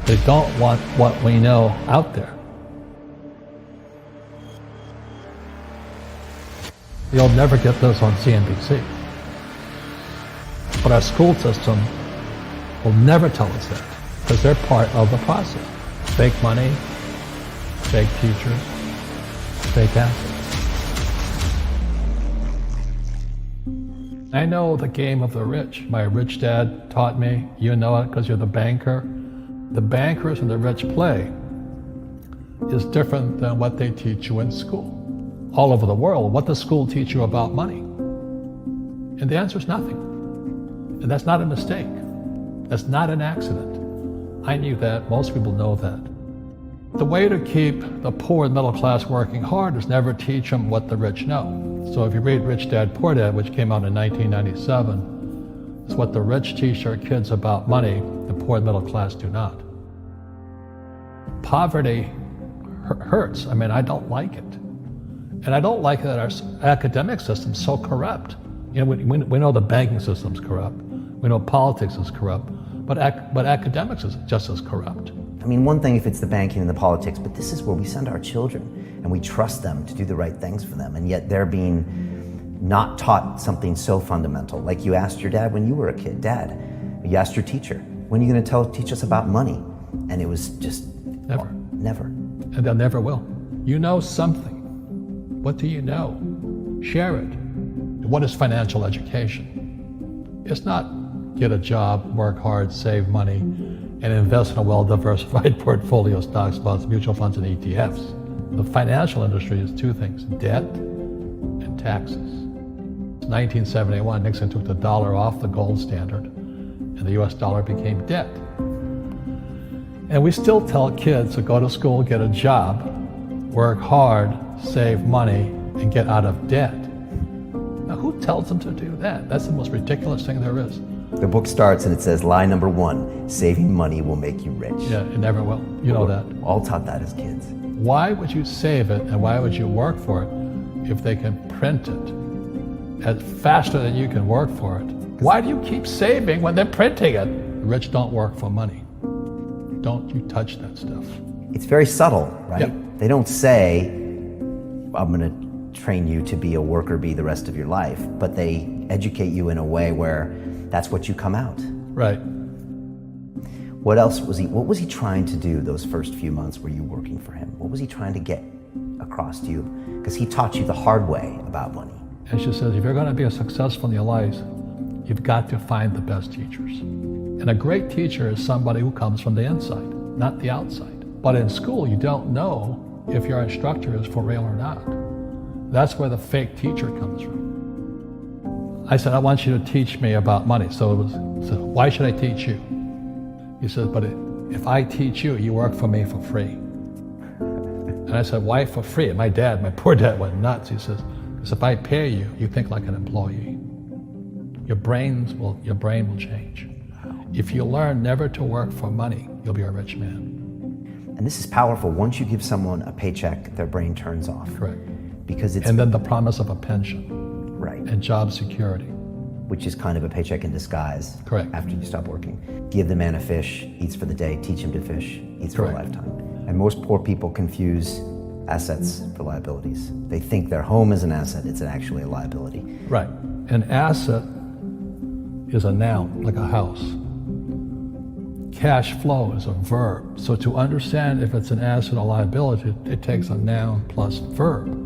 They don't want what we know out there. You'll never get this on CNBC. But our school system will never tell us that, because they're part of the process. Fake money, fake teachers, fake assets. I know the game of the rich. My rich dad taught me. You know it because you're the banker. The bankers and the rich play is different than what they teach you in school. All over the world, what does school teach you about money? And the answer is nothing. And that's not a mistake. That's not an accident. I knew that. Most people know that. The way to keep the poor and middle class working hard is never teach them what the rich know. So if you read Rich Dad, Poor Dad, which came out in 1997, it's what the rich teach their kids about money, the poor and middle class do not. Poverty hurts. I mean, I don't like it. And I don't like that our academic system's so corrupt. You know, we know the banking system's corrupt. We know politics is corrupt. But academics is just as corrupt. I mean, one thing if it's the banking and the politics, but this is where we send our children and we trust them to do the right things for them, and yet they're being not taught something so fundamental. Like you asked your dad when you were a kid, Dad, you asked your teacher, when are you going to teach us about money? And it was just never. Well, never. And they'll never will. You know something. What do you know? Share it. What is financial education? It's not get a job, work hard, save money, and invest in a well-diversified portfolio of stocks, bonds, mutual funds, and ETFs. The financial industry is two things, debt and taxes. In 1971, Nixon took the dollar off the gold standard, and the US dollar became debt. And we still tell kids to go to school, get a job, work hard, save money, and get out of debt. Now, who tells them to do that? That's the most ridiculous thing there is. The book starts and it says, lie number 1, saving money will make you rich. Yeah, it never will. You know that. All taught that as kids. Why would you save it and why would you work for it if they can print it faster than you can work for it? Why do you keep saving when they're printing it? The rich don't work for money. Don't you touch that stuff. It's very subtle, right? Yep. They don't say, I'm going to train you to be a worker bee the rest of your life, but they educate you in a way where that's what you come out. Right. What was he trying to do those first few months were you working for him? What was he trying to get across to you? Because he taught you the hard way about money. And she says, if you're going to be successful in your life, you've got to find the best teachers. And a great teacher is somebody who comes from the inside, not the outside. But in school, you don't know if your instructor is for real or not. That's where the fake teacher comes from. I said, I want you to teach me about money. So why should I teach you? He said, but if I teach you, you work for me for free. And I said, why for free? And my poor dad went nuts. He says, because if I pay you, you think like an employee. Your brain will change. If you learn never to work for money, you'll be a rich man. And this is powerful. Once you give someone a paycheck, their brain turns off. Correct. Because it's... And then the promise of a pension. Right. And job security. Which is kind of a paycheck in disguise. Correct. After you stop working. Give the man a fish, eats for the day, teach him to fish, eats for a lifetime. And most poor people confuse assets for liabilities. They think their home is an asset, it's actually a liability. Right. An asset is a noun, like a house. Cash flow is a verb. So to understand if it's an asset or liability, it takes a noun plus verb.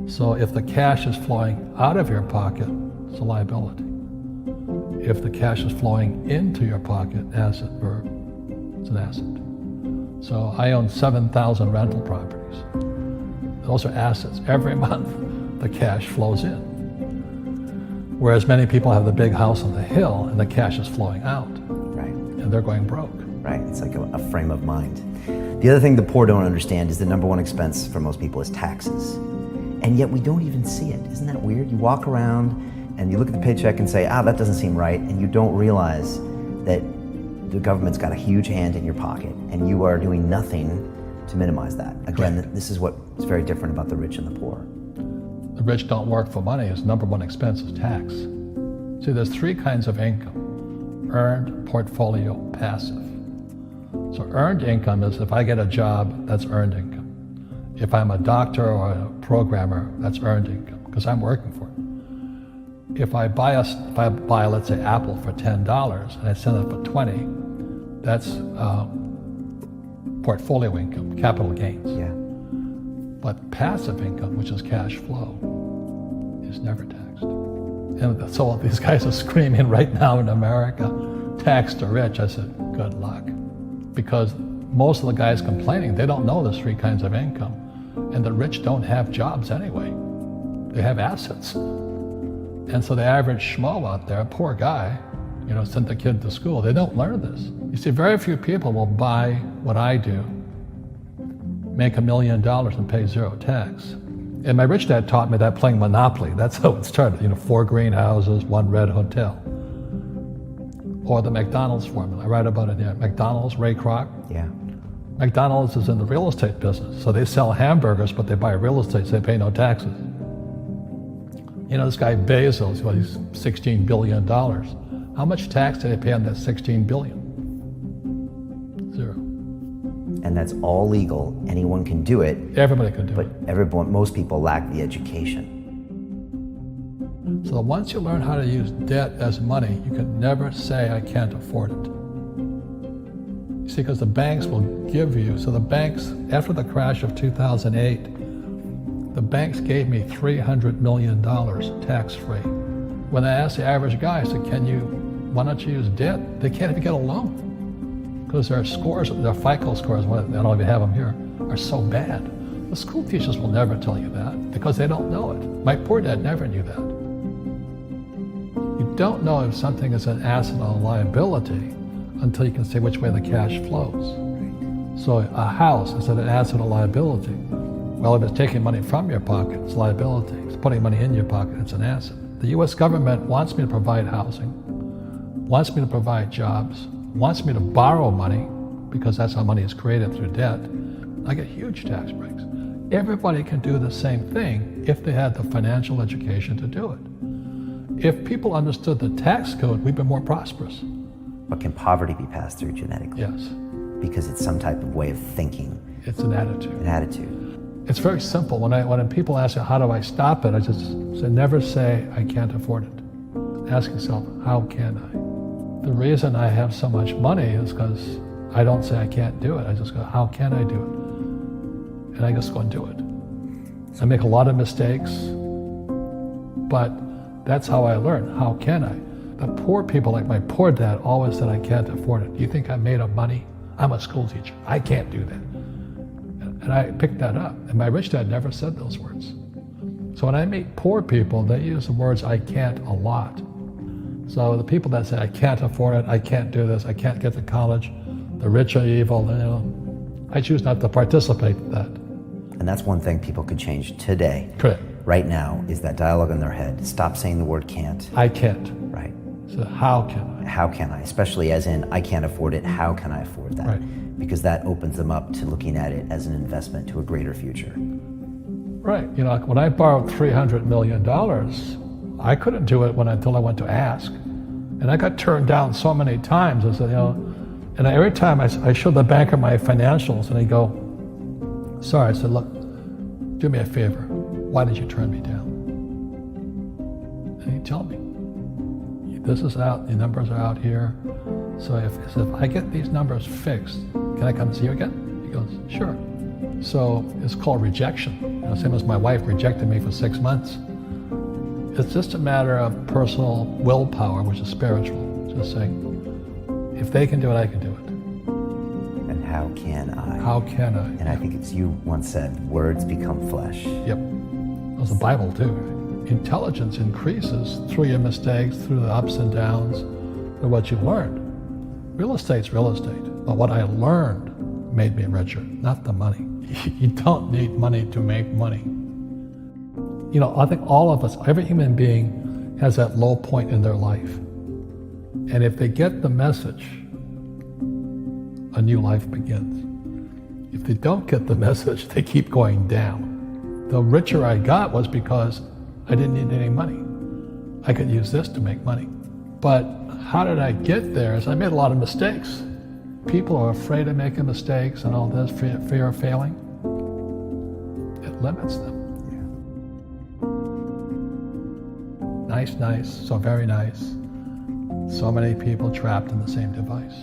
So if the cash is flowing out of your pocket, it's a liability. If the cash is flowing into your pocket, asset, verb, it's an asset. So I own 7,000 rental properties. Those are assets. Every month, the cash flows in. Whereas many people have the big house on the hill and the cash is flowing out. Right. And they're going broke. Right, it's like a frame of mind. The other thing the poor don't understand is the number one expense for most people is taxes. And yet we don't even see it. Isn't that weird? You walk around and you look at the paycheck and say, that doesn't seem right, and you don't realize that the government's got a huge hand in your pocket and you are doing nothing to minimize that. Again, this is what's very different about the rich and the poor. The rich don't work for money. His number one expense is tax. See, there's three kinds of income: earned, portfolio, passive. So earned income is if I get a job, that's earned income. If I'm a doctor or a programmer, that's earned income because I'm working for it. If I buy, let's say, Apple for $10 and I sell it for $20, that's portfolio income, capital gains. Yeah. But passive income, which is cash flow, is never taxed. And so these guys are screaming right now in America, tax the rich. I said, good luck. Because most of the guys complaining, they don't know there's three kinds of income. And the rich don't have jobs anyway. They have assets. And so the average schmo out there, poor guy, sent the kid to school. They don't learn this. You see, very few people will buy what I do, make $1 million and pay zero tax. And my rich dad taught me that playing Monopoly. That's how it started. 4 greenhouses, 1 red hotel. Or the McDonald's formula. I write about it here. McDonald's, Ray Kroc. Yeah. McDonald's is in the real estate business. So they sell hamburgers, but they buy real estate, so they pay no taxes. This guy Bezos, he's $16 billion. How much tax did they pay on that $16 billion? Zero. And that's all legal. Anyone can do it. Everybody can do it. But most people lack the education. So once you learn how to use debt as money, you can never say, I can't afford it. You see, because the banks will give you, so the banks, after the crash of 2008, the banks gave me $300 million tax-free. When I asked the average guy, I said, why don't you use debt? They can't even get a loan. Because their scores, their FICO scores, I don't know if you have them here, are so bad. The school teachers will never tell you that because they don't know it. My poor dad never knew that. You don't know if something is an asset or a liability until you can say which way the cash flows. So a house, is it an asset or liability? Well, if it's taking money from your pocket, it's liability. If it's putting money in your pocket, it's an asset. The US government wants me to provide housing, wants me to provide jobs, wants me to borrow money because that's how money is created through debt. I get huge tax breaks. Everybody can do the same thing if they had the financial education to do it. If people understood the tax code, we'd be more prosperous. But can poverty be passed through genetically? Yes. Because it's some type of way of thinking. It's an attitude. An attitude. It's very simple. When people ask me, how do I stop it? I just say, never say, I can't afford it. Ask yourself, how can I? The reason I have so much money is because I don't say I can't do it. I just go, how can I do it? And I just go and do it. I make a lot of mistakes, but that's how I learn. How can I? The poor people, like my poor dad, always said, I can't afford it. Do you think I'm made of money? I'm a school teacher. I can't do that. And I picked that up. And my rich dad never said those words. So when I meet poor people, they use the words I can't a lot. So the people that say, I can't afford it, I can't do this, I can't get to college, the rich are evil, I choose not to participate in that. And that's one thing people could change today. Correct. Right now is that dialogue in their head. Stop saying the word can't. I can't. Right. So how can I? How can I? Especially as in, I can't afford it, how can I afford that? Right. Because that opens them up to looking at it as an investment to a greater future. Right. When I borrowed $300 million, I couldn't do it until I went to ask. And I got turned down so many times. I said, and every time I showed the banker my financials, and he'd go, sorry. I said, look, do me a favor. Why did you turn me down? And he'd tell me, this is out, the numbers are out here. So if I get these numbers fixed, can I come see you again? He goes, sure. So it's called rejection. Same as my wife rejected me for 6 months. It's just a matter of personal willpower, which is spiritual. Just saying, if they can do it, I can do it. And how can I? How can I? And I think it's you once said, words become flesh. Yep. That was the Bible too. Intelligence increases through your mistakes, through the ups and downs, through what you learned. Real estate's real estate, but what I learned made me richer, not the money. You don't need money to make money. I think all of us, every human being has that low point in their life. And if they get the message, a new life begins. If they don't get the message, they keep going down. The richer I got was because I didn't need any money. I could use this to make money. But how did I get there? Is I made a lot of mistakes. people are afraid of making mistakes and all this, fear of failing, it limits them. Nice, so very nice. So many people trapped in the same device.